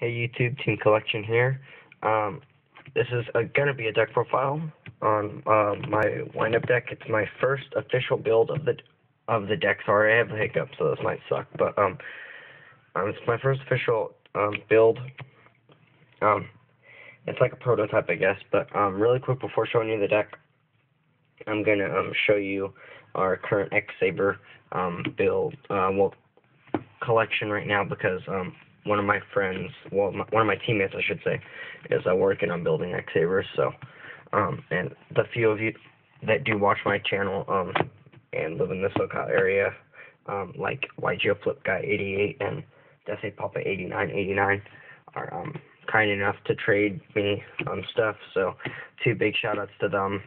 Hey YouTube, Team Collection here. This is gonna be a deck profile on my wind-up deck. It's my first official build of the deck. Sorry, I have the hiccups, so this might suck. But it's my first official build. Um, it's like a prototype, I guess. But really quick before showing you the deck, I'm gonna show you our current X-Saber build collection right now because one of my friends, one of my teammates, I should say, is working on building X-Sabers. So, and the few of you that do watch my channel and live in the SoCal area, like YGO Flip Guy 88 and Desi Papa 8989, are kind enough to trade me stuff. So, two big shout outs to them.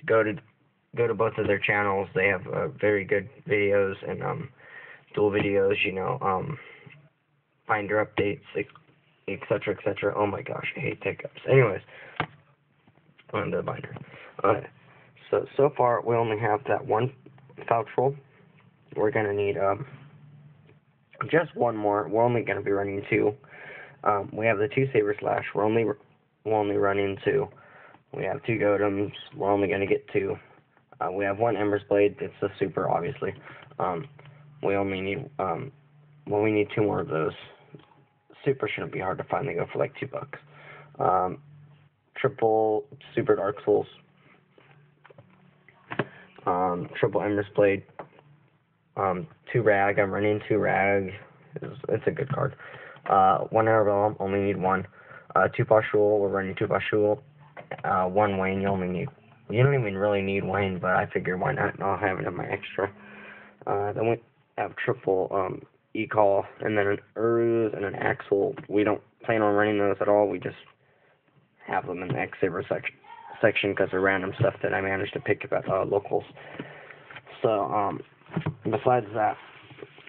Go to both of their channels. They have very good videos and dual videos. Binder updates, etc., etc. Oh my gosh, I hate hiccups. Anyways, on the binder. So far we only have that one pouch roll. We're gonna need just one more. We're only gonna be running two. We have the two Saber Slash. We're only running two. We have two Gotems. We're only gonna get two. We have one Ember's Blade. It's the super, obviously. We only need we need two more of those. Super shouldn't be hard to find. They go for like $2. Triple Super Dark Souls. Triple Ember's Blade. Two Rag. I'm running two Rag. It's a good card. One Arabella. Only need one. Two Pashul. We're running two Pashul. One Wayne. You don't even really need Wayne, but I figure why not? I'll have it in my extra. Then we have triple E-Call, and then an Uruz and an Axel. We don't plan on running those at all. We just have them in the X-Saber section because they're random stuff that I managed to pick up at locals. So, besides that,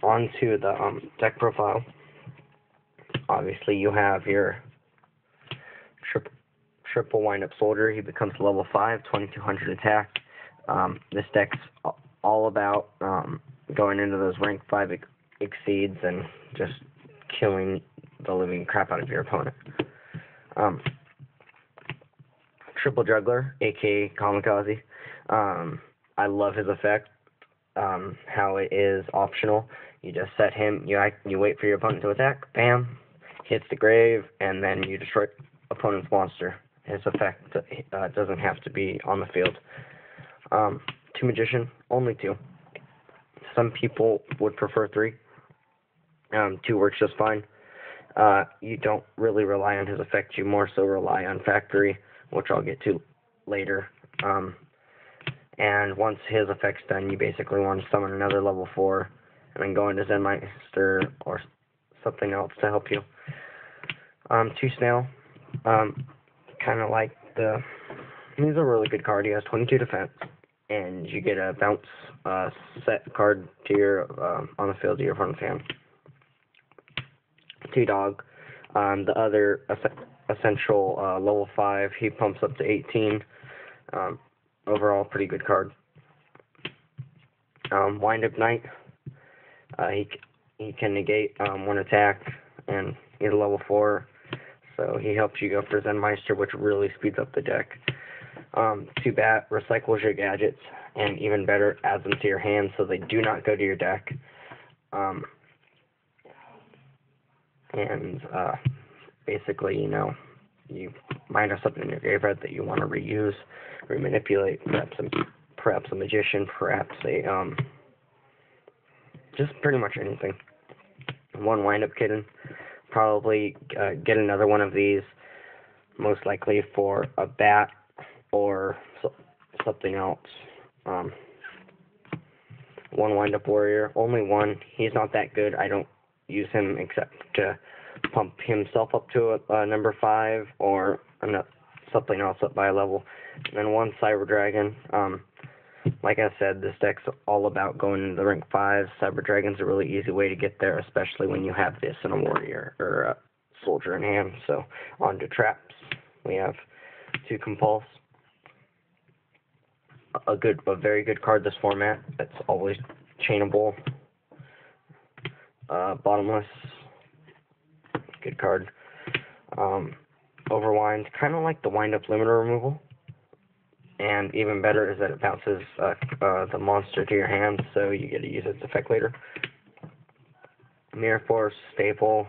on to the deck profile. Obviously, you have your triple wind-up soldier. He becomes level 5, 2200 attack. This deck's all about going into those rank 5 exceeds and just killing the living crap out of your opponent. Triple Juggler, aka Kamikaze. I love his effect. How it is optional. You just set him. You wait for your opponent to attack. Bam, hits the grave, and then you destroy opponent's monster. His effect doesn't have to be on the field. Two Magician, only two. Some people would prefer three. Two works just fine. You don't really rely on his effect. You more so rely on Factory, which I'll get to later. And once his effect's done, you basically want to summon another level 4 and then go into Zenmeister or something else to help you. Two Snail. Kind of like he's a really good card. He has 22 defense, and you get a bounce set card to your on the field to your opponent's hand. Two Dog. The other essential level 5. He pumps up to 18. Overall, pretty good card. Wind-up Knight. He can negate one attack, and he's a level 4. So he helps you go for Zenmeister, which really speeds up the deck. Two Bat recycles your gadgets, and even better, adds them to your hand so they do not go to your deck. Basically, you might have something in your graveyard that you want to reuse, remanipulate, perhaps a Magician, perhaps just pretty much anything. One Wind-Up Kitten. Probably get another one of these, most likely for a bat or something else. One Wind-Up Warrior, only one. He's not that good. I don't use him except to pump himself up to a number 5 or something else up by a level. And then one Cyber Dragon. Like I said, this deck's all about going into the rank 5. Cyber Dragon's a really easy way to get there, especially when you have this in a warrior or a soldier in hand. So, on to traps. We have two Compulse. A very good card this format. That's always chainable. Bottomless. Good good card. Overwind, kind of like the wind-up limiter removal. And even better is that it bounces the monster to your hand, so you get to use its effect later. Mirror Force, staple.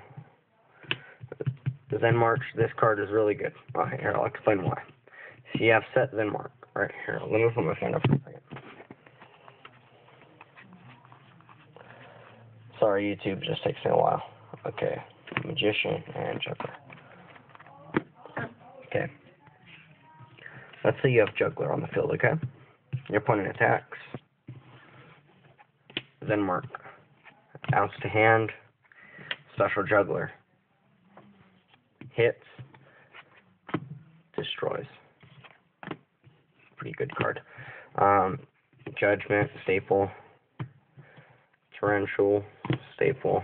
Zen March, this card is really good. Here, I'll explain why. So you have set Zen March. Right here, let me put my fan up for a second. Sorry, YouTube, just takes me a while. Okay, Magician and Juggler. Okay. Let's say you have Juggler on the field, okay? Your opponent attacks. Zen Mark. Bounce to hand. Special Juggler. Hits. Destroys. Pretty good card. Judgment, staple. Torrential, staple.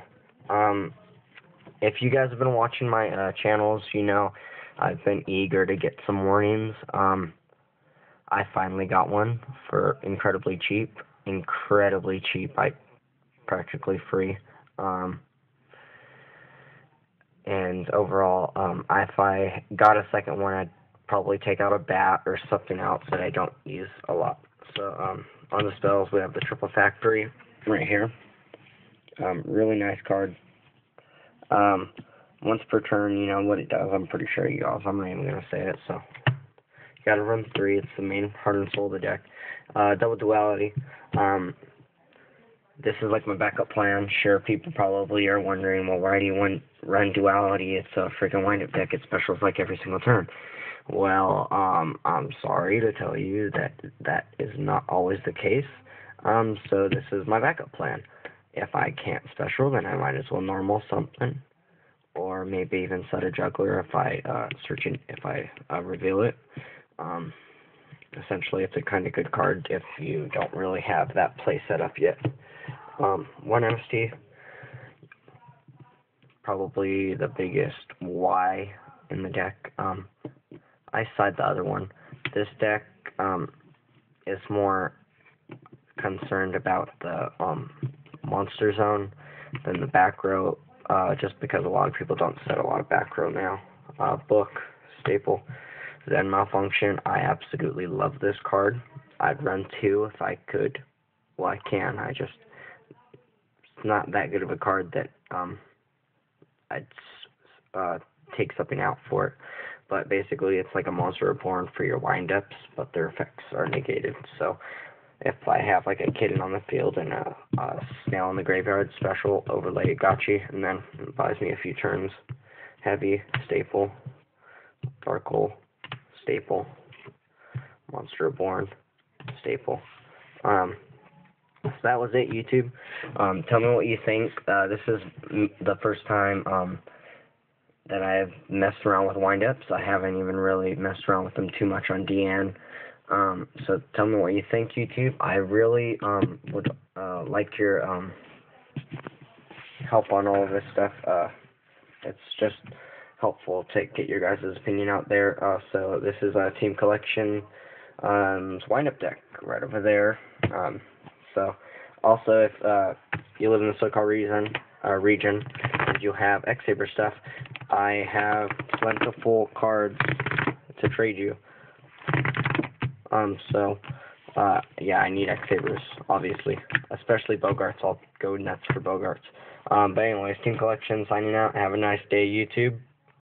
If you guys have been watching my channels, you know I've been eager to get some warnings. I finally got one for incredibly cheap. Practically free. And overall, if I got a second one, I'd probably take out a bat or something else that I don't use a lot. So on the spells, we have the Triple Factory right here. Really nice card. Once per turn, you know what it does. I'm pretty sure you guys. I'm not even going to say it. So you got to run 3. It's the main heart and soul of the deck. Double Duality. This is like my backup plan. Sure, people probably are wondering, well, why do you run Duality? It's a freaking wind-up deck. It specials like every single turn. Well, I'm sorry to tell you that is not always the case. So this is my backup plan. If I can't special, then I might as well normal something, or maybe even set a Juggler if I reveal it. Essentially, it's a kind of good card if you don't really have that play set up yet. One MST, probably the biggest Y in the deck. I side the other one. This deck is more concerned about the monster zone than the back row, just because a lot of people don't set a lot of back row now. Book, staple. Zen Malfunction, I absolutely love this card. I'd run 2 if I could. Well, I can. It's not that good of a card that I'd take something out for it. But basically, it's like a Monster Reborn for your wind-ups, but their effects are negated. So if I have like a kitten on the field and a snail in the graveyard, special, overlay Gotchi, and then it buys me a few turns. Heavy, staple, Dark Hole, staple, Monster Reborn, staple. So that was it, YouTube. Tell me what you think. This is the first time that I've messed around with wind-ups. I haven't even really messed around with them too much on DN. So tell me what you think, YouTube. I really would like your help on all of this stuff. It's just helpful to get your guys' opinion out there. So this is a Team Collection wind-up deck right over there. So also, if you live in the SoCal region and you have X-Saber stuff, I have plentiful cards to trade you. Yeah, I need X-Sabers, obviously, especially Bogarts. I'll go nuts for Bogarts. But anyways, Team Collection signing out. Have a nice day, YouTube.